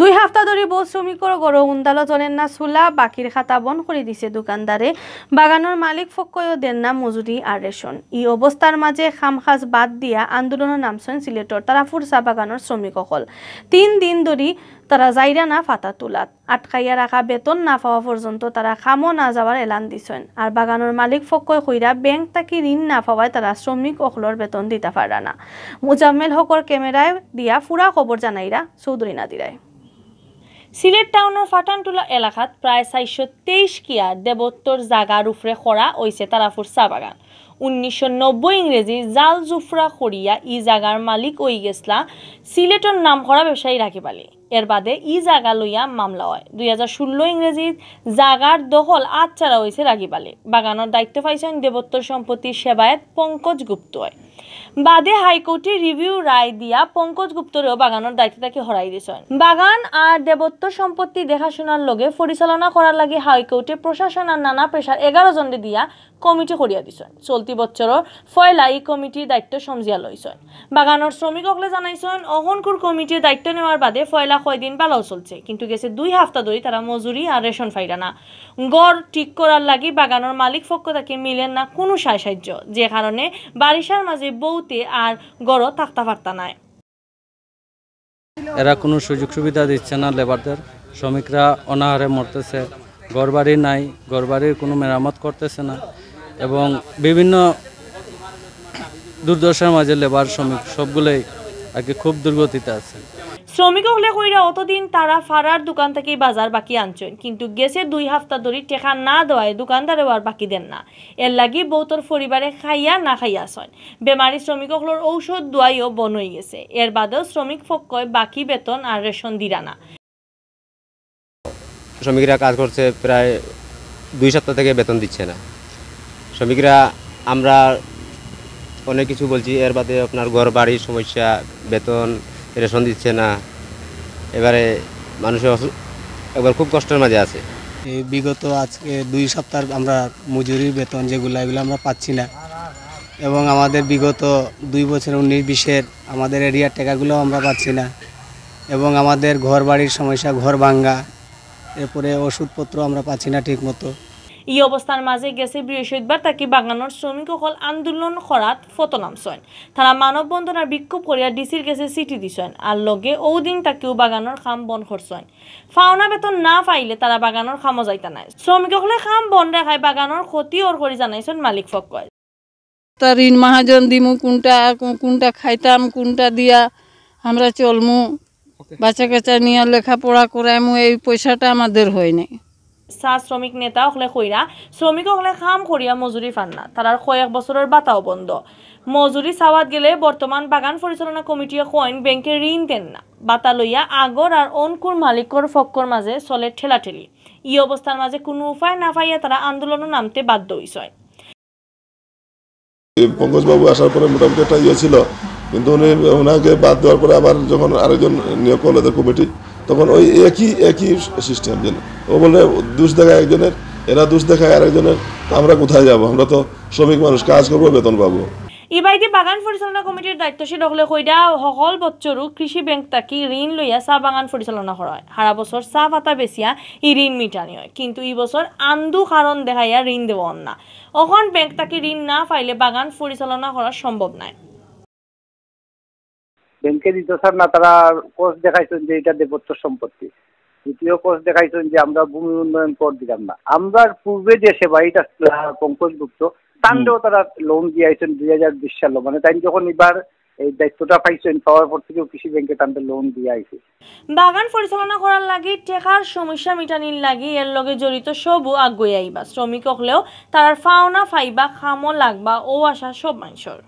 2 সপ্তাহ ধরে বহু শ্রমিকর গড় উন্দালো চলেন না চুলা বাকির খাতা বন্ধ করে দিছে দোকানদারে বাগানের মালিক ফকয়ও দেন না মজুরি আর রেশন। এই অবস্থার মাঝে খামখাজ বাদ দিয়া আন্দোলনের নামছেন সিলেটর তারাপুর চা বাগানের শ্রমিকসকল। 3 দিন ধরে তারা যাইরা না ফাতা তোলাত আটকাইয়া রাখা বেতন না পাওয়া পর্যন্ত তারা খামো না যাওয়ার এলান দিছেন। আর বাগানের মালিক ফকয় কইরা ব্যাংক তাকে ঋণ না পাওয়ায় তারা শ্রমিক অকলর বেতন দিতে পারা না। মুজাম্মেল হকর ক্যামেরায় দিয়া পুরা খবর জানাইরা চৌধুরী নাদিরায়। সিলেট টাউনের ফাটানটুলা এলাকাত প্রায় 423 কিয়া দেবত্তর জাগার উপরে খরা হইছে তারাপুর চা বাগান। 1990 ইংরেজি জাল জুফরা করিয়া ই জাগার মালিক হই গেছলা সিলেটের নাম করা ব্যবসায়ী রাখিব আলী। এর বাদে ই জাগা লইয়া মামলা হয়। 2016 ইংরেজি জাগার দখল আচ্ছাড়া হয়েছে রাখিব আলী। বাগানের দায়িত্ব পাইছেন দেবত্তর সম্পত্তি সেবায়ত পঙ্কজ গুপ্ত। বাদে হাইকোর্টে রিভিউ রায় দিয়া পঙ্কজ গুপ্তরেও বাগানের দায়িত্ব তাকে হরাই দিয়েছেন। বাগান আর দেবত্ব সম্পত্তি দেখাশোনার লগে পরিচালনা করার লাগে হাইকোর্টে প্রশাসন আর নানা পেশার 11 জনকে দিয়া কমিটি করিয়া দিছেন। চলতি বছরের ফয়লা এই কমিটির দায়িত্ব সমজিয়া লইছেন। বাগানের শ্রমিকসকলে জানাইছেন অহনকুর কমিটির দায়িত্ব নেওয়ার বাদে ফয়লা কয়দিন ভালো চলছে, কিন্তু গেছে 2 সপ্তাহ ধরে তারা মজুরি আর রেশন পাইরা না। গড় ঠিক করার লাগি বাগানের মালিক পক্ষ তাকে মিলেন না কোনো সাহায্য, যে কারণে বারিশার মাঝে বউতে আর গড় থাকতে পারতা নাই। এরা কোনো সুযোগ সুবিধা দিচ্ছে না লেবারদের, শ্রমিকরা অনাহারে মরতেছে, ঘরবাড়ি নাই, ঘরবাড়ির কোনো মেরামত করতেছে না এবং বিভিন্ন দুর্দশার মাঝে লেবার শ্রমিক সবগুলোই আর কি খুব দুর্গতিতে আছে। শ্রমিক হলে কইরা অতদিন তারা ফারার দোকান থেকে বাজার বাকি আনছেন, কিন্তু গেছে 2 সপ্তাহ ধরে টেকা না দেওয়ায় দোকানদারেও আর বাকি দেন না। এর লাগি বউতর পরিবারে খাইয়া না খাইয়া আসেন। বেমারি শ্রমিক হলোর ঔষধ দোয়াইও বন হয়ে গেছে। এর বাদেও শ্রমিক পক্ষয় বাকি বেতন আর রেশন দিরা না। শ্রমিকরা কাজ করছে প্রায় 2 সপ্তাহ থেকে বেতন দিচ্ছে না। শ্রমিকরা আমরা অনেক কিছু বলছি, এর বাদে আপনার ঘর বাড়ির সমস্যা, বেতন রেশন দিচ্ছে না। এবারে মানুষের একবার খুব কষ্টের মাঝে আছে। এই বিগত আজকে 2 সপ্তাহ আমরা মজুরির বেতন এগুলো আমরা পাচ্ছি না এবং আমাদের বিগত 2 বছর 19-20-এর আমাদের এরিয়ার টাকাগুলো আমরা পাচ্ছি না এবং আমাদের ঘর বাড়ির সমস্যা, ঘর ভাঙ্গা, এরপরে ওষুধপত্র আমরা পাচ্ছি না ঠিক মতো। এই অবস্থার মাঝে গেছে বৃহস্পতিবার তাকে বাগানের শ্রমিকসকল আন্দোলন করাত ফটো নামছেন। তারা মানববন্ধন আর বিক্ষোভ করিয়া ডিসির কাছে চিঠি দিছেন আর লগে ওদিন তাকেও বাগানের খাম বন্ধ করছেন। ফাওনা বেতন না পাইলে তারা বাগানের খামও যাইতা নাই। শ্রমিকসকলে খাম বন্ধ রাখায় বাগানের ক্ষতি ওর করে জানাইছেন মালিক পক্ষয়। তা ঋণ মহাজন দিমু, কোনটা খাইতাম, কোনটা দিয়া আমরা চলমু, বাচ্চা কাচ্চা নিয়ে লেখাপড়া করাইমু, এই পয়সাটা আমাদের হয় নাই। চা শ্রমিক নেতা হলে কইরা শ্রমিক হলে খাম করিয়া মজুরি পান না, তারার কয়েক বছরের বাতাও বন্ধ। মজুরি চাওয়াত গেলে বর্তমান বাগান পরিচালনা কমিটিয়ে কইন ব্যাংকে ঋণ দেন না। বাতা লইয়া আগর আর অনকুর মালিকর পক্ষর মাঝে চলে ঠেলাঠেলি। এই অবস্থার মাঝে কোনো উপায় না পাইয়া তারা আন্দোলনে নামতে বাধ্য হইছে। পঙ্কজবাবু আসার পরে মোটামুটি একটা ইয়ে ছিল, কিন্তু উনি ওনাকে বাদ দেওয়ার পরে আবার যখন আরেকজন নিয়োগ করলো কমিটি, তখন ওই একই সিস্টেম। যেন ও বলে দোষ দেখায় একজনের, এরা দোষ দেখায় আরেকজনের। আমরা কোথায় যাব? আমরা তো শ্রমিক মানুষ, কাজ করবো, বেতন পাবো। ইবাইতে বাগান পরিচালনা কমিটির দায়িত্বশীল হলে কইরা সকল বছরও কৃষি ব্যাংক তাকি ঋণ লইয়া চা বাগান পরিচালনা করা হয়। সারা বছর চা পাতা বেচিয়া এই ঋণ মিটানি হয়, কিন্তু এই বছর আন্দু কারণ দেখাইয়া ঋণ দেওয়ান না। অখন ব্যাংক তাকে ঋণ না পাইলে বাগান পরিচালনা করা সম্ভব নয়। ব্যাংকে দিত স্যার না, তারা কোর্স দেখাইছেন যে এটা দেবত্ব সম্পত্তি। দ্বিতীয় কোর্স দেখাইছেন যে আমরা ভূমি উন্নয়ন কর দিলাম না। আমরা পূর্বে যে সেবাইটা পঙ্কজ গুপ্ত তান্ডেও তারা লোন দিয়ে আইছেন 2020 সালে, মানে তাই যখন এবার এই দায়িত্বটা পাইছেন পাওয়ার পর থেকেও কৃষি ব্যাংকে তান্ডে লোন দিয়ে আইছে। বাগান পরিচালনা করার লাগি টেকার সমস্যা মিটানির লাগি এর লগে জড়িত সবও আগুয়ে আইবা। শ্রমিক হলেও তার ফাওনা ফাইবা খামো লাগবা ও আশা সব মানুষের।